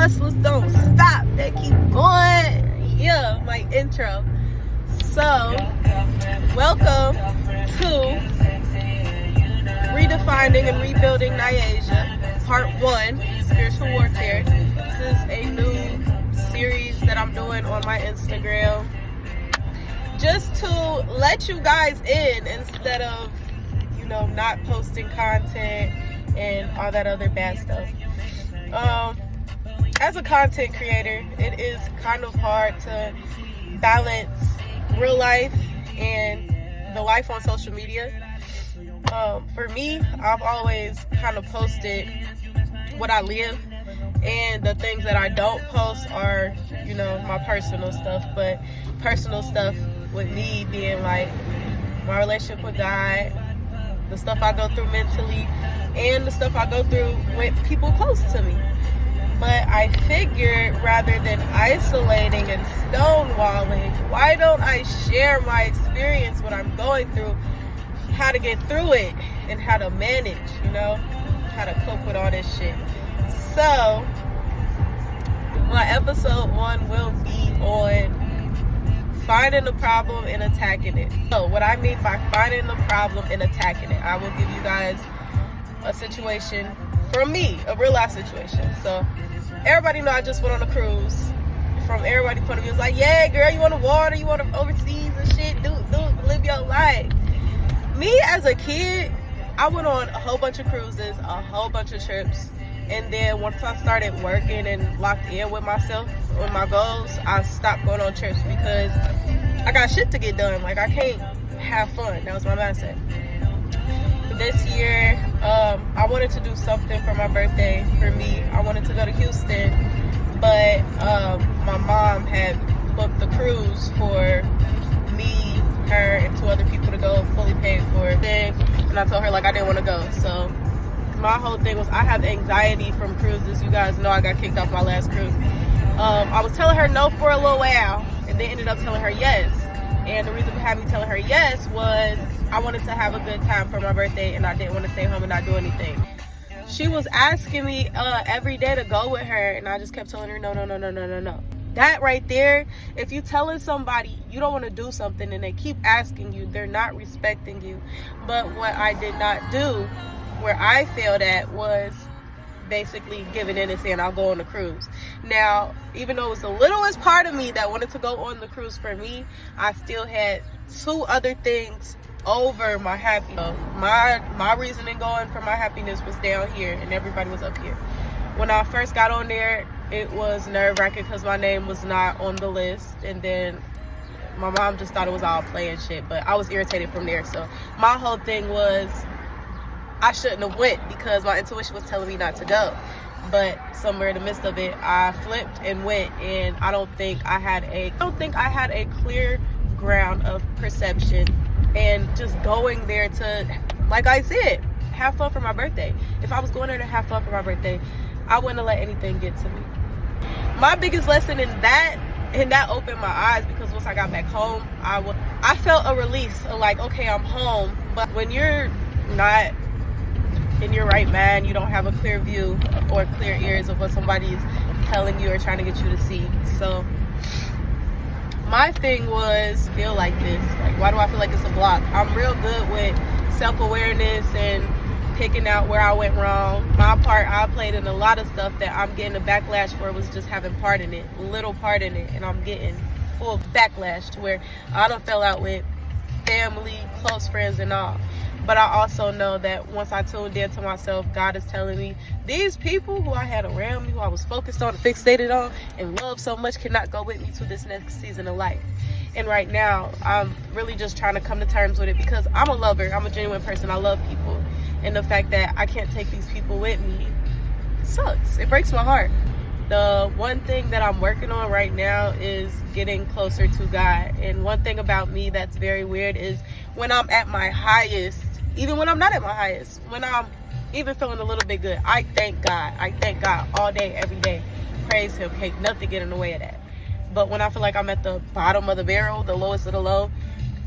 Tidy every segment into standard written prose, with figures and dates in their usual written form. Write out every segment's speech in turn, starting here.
hustlers don't stop, they keep going. Yeah, my intro. So, welcome to Redefining and Rebuilding NyAsia, Part 1, Spiritual Warfare. This is a new series that I'm doing on my Instagram, just to let you guys in instead of, not posting content and all that other bad stuff. As a content creator, it is kind of hard to balance real life and the life on social media. For me, I've always kind of posted what I live, and the things that I don't post are, my personal stuff. But personal stuff with me being like my relationship with God, the stuff I go through mentally, and the stuff I go through with people close to me. But I figured, rather than isolating and stonewalling, why don't I share my experience, what I'm going through, how to get through it, and how to manage, how to cope with all this shit. So, my episode 1 will be on finding the problem and attacking it. So, what I mean by finding the problem and attacking it, I will give you guys a situation from me, a real life situation. So, everybody know I just went on a cruise. From everybody's point of view, it's like, yeah, girl, you on the water, you on the overseas and shit, live your life. Me as a kid, I went on a whole bunch of cruises, a whole bunch of trips, and then once I started working and locked in with myself, with my goals, I stopped going on trips because I got shit to get done. Like, I can't have fun. That was my mindset. This year, I wanted to do something for my birthday for me. I wanted to go to Houston, but my mom had booked the cruise for me, her, and 2 other people to go, fully paid for it. And I told her, I didn't want to go. So my whole thing was, I have anxiety from cruises. You guys know I got kicked off my last cruise. I was telling her no for a little while, and then ended up telling her yes. And the reason behind me telling her yes was I wanted to have a good time for my birthday, and I didn't want to stay home and not do anything. She was asking me every day to go with her, and I just kept telling her no. That right there, if you telling somebody you don't want to do something and they keep asking you, they're not respecting you. But what I did not do, where I failed at, was basically giving in and saying I'll go on the cruise. Now, even though it was the littlest part of me that wanted to go on the cruise for me, I still had 2 other things over my happiness. My reasoning going for my happiness was down here, and everybody was up here. When I first got on there, it was nerve-wracking because my name was not on the list, and then my mom just thought it was all play and shit, but I was irritated from there. So my whole thing was I shouldn't have went because my intuition was telling me not to go. But somewhere in the midst of it, I flipped and went, and I don't think I had a clear ground of perception and just going there to, like I said, have fun for my birthday. If I was going there to have fun for my birthday, I wouldn't have let anything get to me. My biggest lesson in that opened my eyes, because once I got back home, I felt a release of okay, I'm home. But when you're not in your right mind, you don't have a clear view or clear ears of what somebody's telling you or trying to get you to see. So my thing was, feel like this. Why do I feel like it's a block? I'm real good with self-awareness and picking out where I went wrong. My part, I played in a lot of stuff that I'm getting a backlash for, was just having part in it, little part in it, and I'm getting full backlash to where I done fell out with family, close friends, and all. But I also know that once I tuned in to myself, God is telling me, these people who I had around me, who I was focused on, fixated on, and loved so much, cannot go with me to this next season of life. And right now, I'm really just trying to come to terms with it, because I'm a lover. I'm a genuine person. I love people. And the fact that I can't take these people with me sucks. It breaks my heart. The one thing that I'm working on right now is getting closer to God. And one thing about me that's very weird is when I'm at my highest, even when I'm not at my highest, when I'm even feeling a little bit good, I thank God. I thank God all day, every day. Praise Him. Can't nothing get in the way of that. But when I feel like I'm at the bottom of the barrel, the lowest of the low,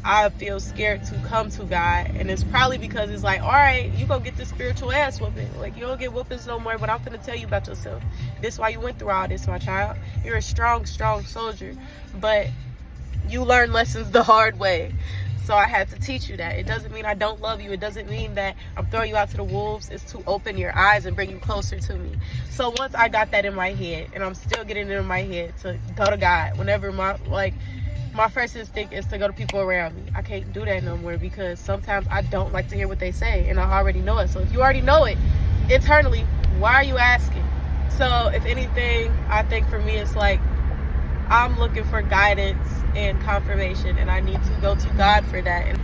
I feel scared to come to God. And it's probably because it's like, all right, you go get this spiritual ass whooping. Like, you don't get whoopings no more, but I'm finna tell you about yourself. This is why you went through all this, my child. You're a strong soldier, but you learn lessons the hard way. So I had to teach you that. It doesn't mean I don't love you. It doesn't mean that I'm throwing you out to the wolves. It's to open your eyes and bring you closer to me. So once I got that in my head, and I'm still getting it in my head to go to God, whenever my first instinct is to go to people around me. I can't do that no more because sometimes I don't like to hear what they say, and I already know it. So if you already know it internally, why are you asking? So if anything, I think for me, it's like, I'm looking for guidance and confirmation, and I need to go to God for that. And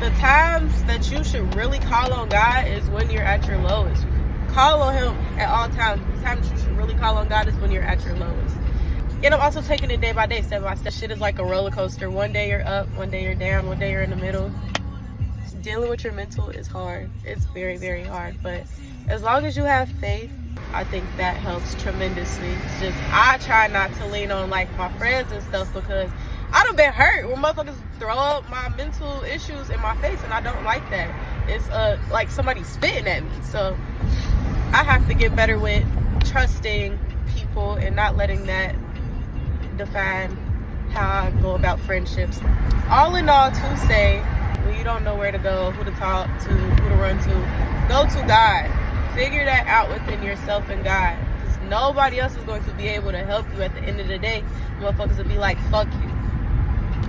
the times that you should really call on God is when you're at your lowest. Call on him at all times. The time that you should really call on God is when you're at your lowest. And I'm also taking it day by day, step by step. Shit is like a roller coaster. One day you're up, one day you're down, one day you're in the middle. Dealing with your mental is hard. It's very, very hard. But as long as you have faith, I think that helps tremendously. It's just, I try not to lean on like my friends and stuff because I done been hurt when motherfuckers throw up my mental issues in my face, and I don't like that. It's like somebody spitting at me. So I have to get better with trusting people and not letting that define how I go about friendships. All in all, to say, when you don't know where to go, who to talk to, who to run to, go to God. Figure that out within yourself and God, because nobody else is going to be able to help you. At the end of the day, motherfuckers will be like, fuck you,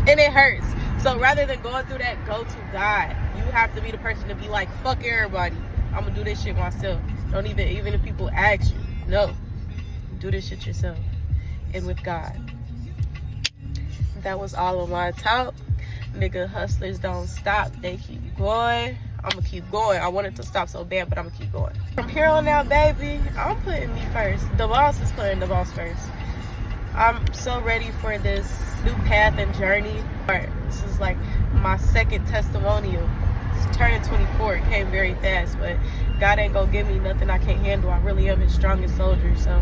and it hurts. So rather than going through that, go to God. You have to be the person to be like, fuck everybody, I'm gonna do this shit myself. Don't even if people ask you, no, do this shit yourself and with God. That was all of my talk. Nigga, hustlers don't stop, they keep going. I'm gonna keep going. I wanted to stop so bad, but I'm gonna keep going. From here on out, baby, I'm putting me first. The boss is putting the boss first. I'm so ready for this new path and journey. This is like my second testimonial. It's turning 24. It came very fast, but God ain't gonna give me nothing I can't handle. I really am his strongest soldier, so